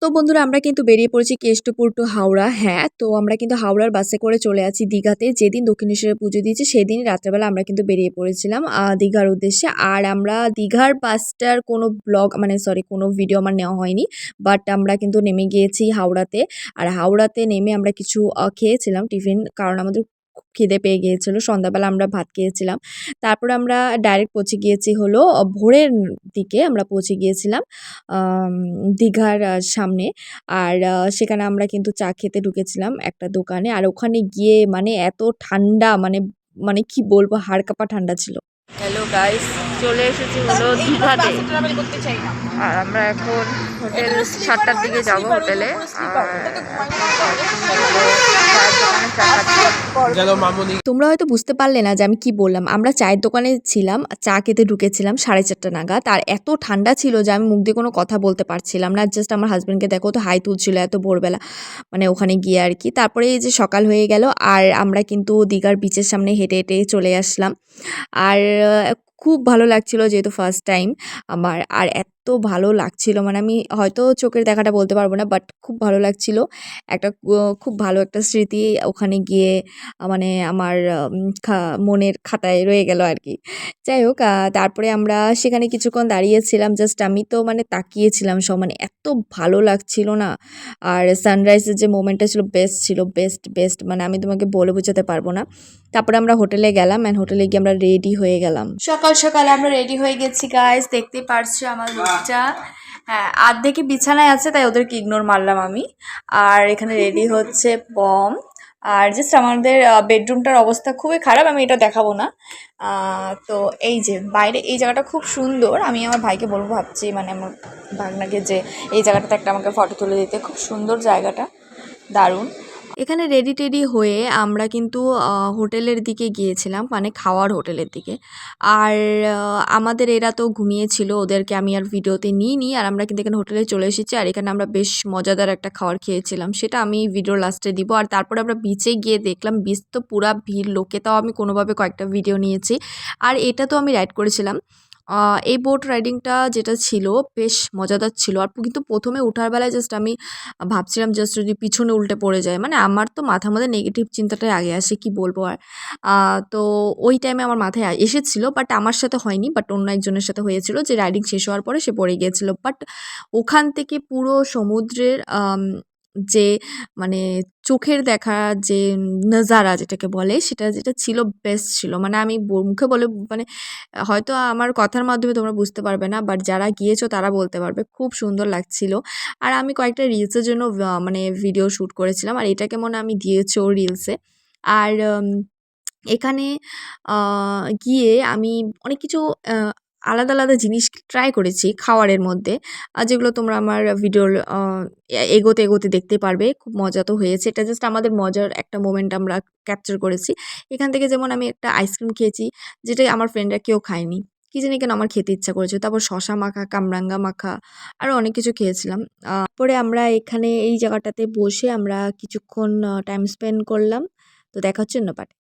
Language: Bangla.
তো বন্ধুরা আমরা কিন্তু বেরিয়ে পড়েছি কেষ্টপুর টু হাওড়া। হ্যাঁ, তো আমরা কিন্তু হাওড়ার বাসে করে চলে আছি দীঘাতে। যেদিন দক্ষিণেশ্বরে পুজো দিয়েছি সেদিনই রাত্রেবেলা আমরা কিন্তু বেরিয়ে পড়েছিলাম দীঘার উদ্দেশ্যে। আর আমরা দীঘার বাসটার কোনো ব্লগ মানে সরি কোনো ভিডিও আমার নেওয়া হয়নি। বাট আমরা কিন্তু নেমে গিয়েছি হাওড়াতে। আর হাওড়াতে নেমে আমরা কিছু খেয়েছিলাম টিফিন, কারণ আমাদের খুব খিদে পেয়ে গিয়েছিল। সন্ধ্যাবেলা আমরা ভাত খেয়েছিলাম। তারপরে আমরা ডাইরেক্ট পৌঁছে গিয়েছি হলো ভোরের দিকে আমরা পৌঁছে গিয়েছিলাম আম দীঘার সামনে। আর সেখানে আমরা কিন্তু চা খেতে ঢুকেছিলাম একটা দোকানে। আর ওখানে গিয়ে মানে এত ঠান্ডা মানে মানে কি বলবো, হাড় কাঁপা ঠান্ডা ছিল। হ্যালো গাইস, চলে এসেছি হলো দীঘাতে। আর আমরা এখন হোটেল 7টার দিকে যাব হোটেলে। তোমরা হয়তো বুঝতে পারলে না যে আমি কি বললাম। আমরা চায়ের দোকানে ছিলাম, চা খেতে ঢুকেছিলাম 4:30 নাগাদ। আর এত ঠান্ডা ছিল যে আমি মুখ দিয়ে কোনো কথা বলতে পারছিলাম না। জাস্ট আমার হাজব্যান্ডকে দেখো তো হাই তুলছিল এত ভোরবেলা, মানে ওখানে গিয়ে আর কি। তারপরে এই যে সকাল হয়ে গেল আর আমরা কিন্তু দীঘার বিচের সামনে হেঁটে হেঁটে চলে আসলাম। আর খুব ভালো লাগছিল যেহেতু ফার্স্ট টাইম আমার। আর এত ভালো লাগছিল মানে আমি হয়তো চোখের দেখাটা বলতে পারবো না, বাট খুব ভালো লাগছিল। একটা খুব ভালো একটা স্মৃতি ওখানে গিয়ে মানে আমার মনের খাতায় রয়ে গেল আর কি। যাই হোক, তারপরে আমরা সেখানে কিছুক্ষণ দাঁড়িয়েছিলাম। জাস্ট আমি তো মানে তাকিয়েছিলাম সব, মানে এত ভালো লাগছিল না। আর সানরাইজের যে মোমেন্টটা ছিল বেস্ট ছিল, বেস্ট বেস্ট, মানে আমি তোমাকে বলে বোঝাতে পারবো না। তারপরে আমরা হোটেলে গেলাম অ্যান্ড হোটেলে গিয়ে আমরা রেডি হয়ে গেলাম। সকাল সকাল আমরা রেডি হয়ে গেছি গাইস, দেখতে পারছো আমার লুকটা। হ্যাঁ, আর্ধেকে বিছানায় আছে তাই ওদেরকে ইগনোর মারলাম আমি। আর এখানে রেডি হচ্ছে পম। আর জাস্ট আমাদের বেডরুমটার অবস্থা খুবই খারাপ, আমি এটা দেখাবো না। তো এই যে বাইরে এই জায়গাটা খুব সুন্দর। আমি আমার ভাইকে বলবো ভাবছি, মানে আমার ভাগনাকে, যে এই জায়গাটাতে একটা আমাকে ফটো তুলে দিতে। খুব সুন্দর জায়গাটা, দারুণ। এখানে রেডি টেডি হয়ে আমরা কিন্তু হোটেলের দিকে গিয়েছিলাম, মানে খাওয়ার হোটেলের দিকে। আর আমাদের এরা তো ঘুমিয়েছিল, ওদেরকে আমি আর ভিডিওতে নিইনি। আর আমরা কিন্তু এখানে হোটেলে চলে এসেছি। আর এখানে আমরা বেশ মজাদার একটা খাবার খেয়েছিলাম, সেটা আমি ভিডিও লাস্টে দিব। আর তারপরে আমরা বিচে গিয়ে দেখলাম বিচ তো পুরা ভিড় লোকে, তাও আমি কোনোভাবে কয়েকটা ভিডিও নিয়েছি। আর এটা তো আমি রাইড করেছিলাম। এই বোট রাইডিংটা যেটা ছিল বেশ মজাদার ছিল। আর কিন্তু প্রথমে ওঠার বেলায় জাস্ট আমি ভাবছিলাম জাস্ট যদি পিছনে উল্টে পড়ে যায়, মানে আমার তো মাথার মধ্যে নেগেটিভ চিন্তাটাই আগে আসে, কি বলবো আর। তো ওই টাইমে আমার মাথায় এসেছিল, বাট আমার সাথে হয়নি, বাট অন্য একজনের সাথে হয়েছিল, যে রাইডিং শেষ হওয়ার পরে সে পড়ে গিয়েছিল। বাট ওখান থেকে পুরো সমুদ্রের যে মানে চোখের দেখা যে নজারা যেটাকে বলে, সেটা যেটা ছিল বেস্ট ছিল। মানে আমি মুখে বলে মানে হয়তো আমার কথার মাধ্যমে তোমরা বুঝতে পারবে না, বাট যারা গিয়েছো তারা বলতে পারবে খুব সুন্দর লাগছিল। আর আমি কয়েকটা রিলসের জন্য মানে ভিডিও শ্যুট করেছিলাম, আর এটাকে মনে হয় আমি দিয়েছিও রিলসে। আর এখানে গিয়ে আমি অনেক কিছু আলাদা আলাদা জিনিস ট্রাই করেছি খাওয়ারের মধ্যে, যেগুলো তোমরা আমার ভিডিওর এগোতে এগোতে দেখতে পারবে। খুব মজা তো হয়েছে, এটা জাস্ট আমাদের মজার একটা মোমেন্ট আমরা ক্যাপচার করেছি। এখান থেকে যেমন আমি একটা আইসক্রিম খেয়েছি, যেটা আমার ফ্রেন্ডরা কেউ খায়নি। কি জানি কেন আমার খেতে ইচ্ছা করেছে। তারপর শশা মাখা, কামরাঙ্গা মাখা, আরও অনেক কিছু খেয়েছিলাম। পরে আমরা এখানে এই জায়গাটাতে বসে আমরা কিছুক্ষণ টাইম স্পেন্ড করলাম। তো দেখা হচ্ছে অন্য পার্টে।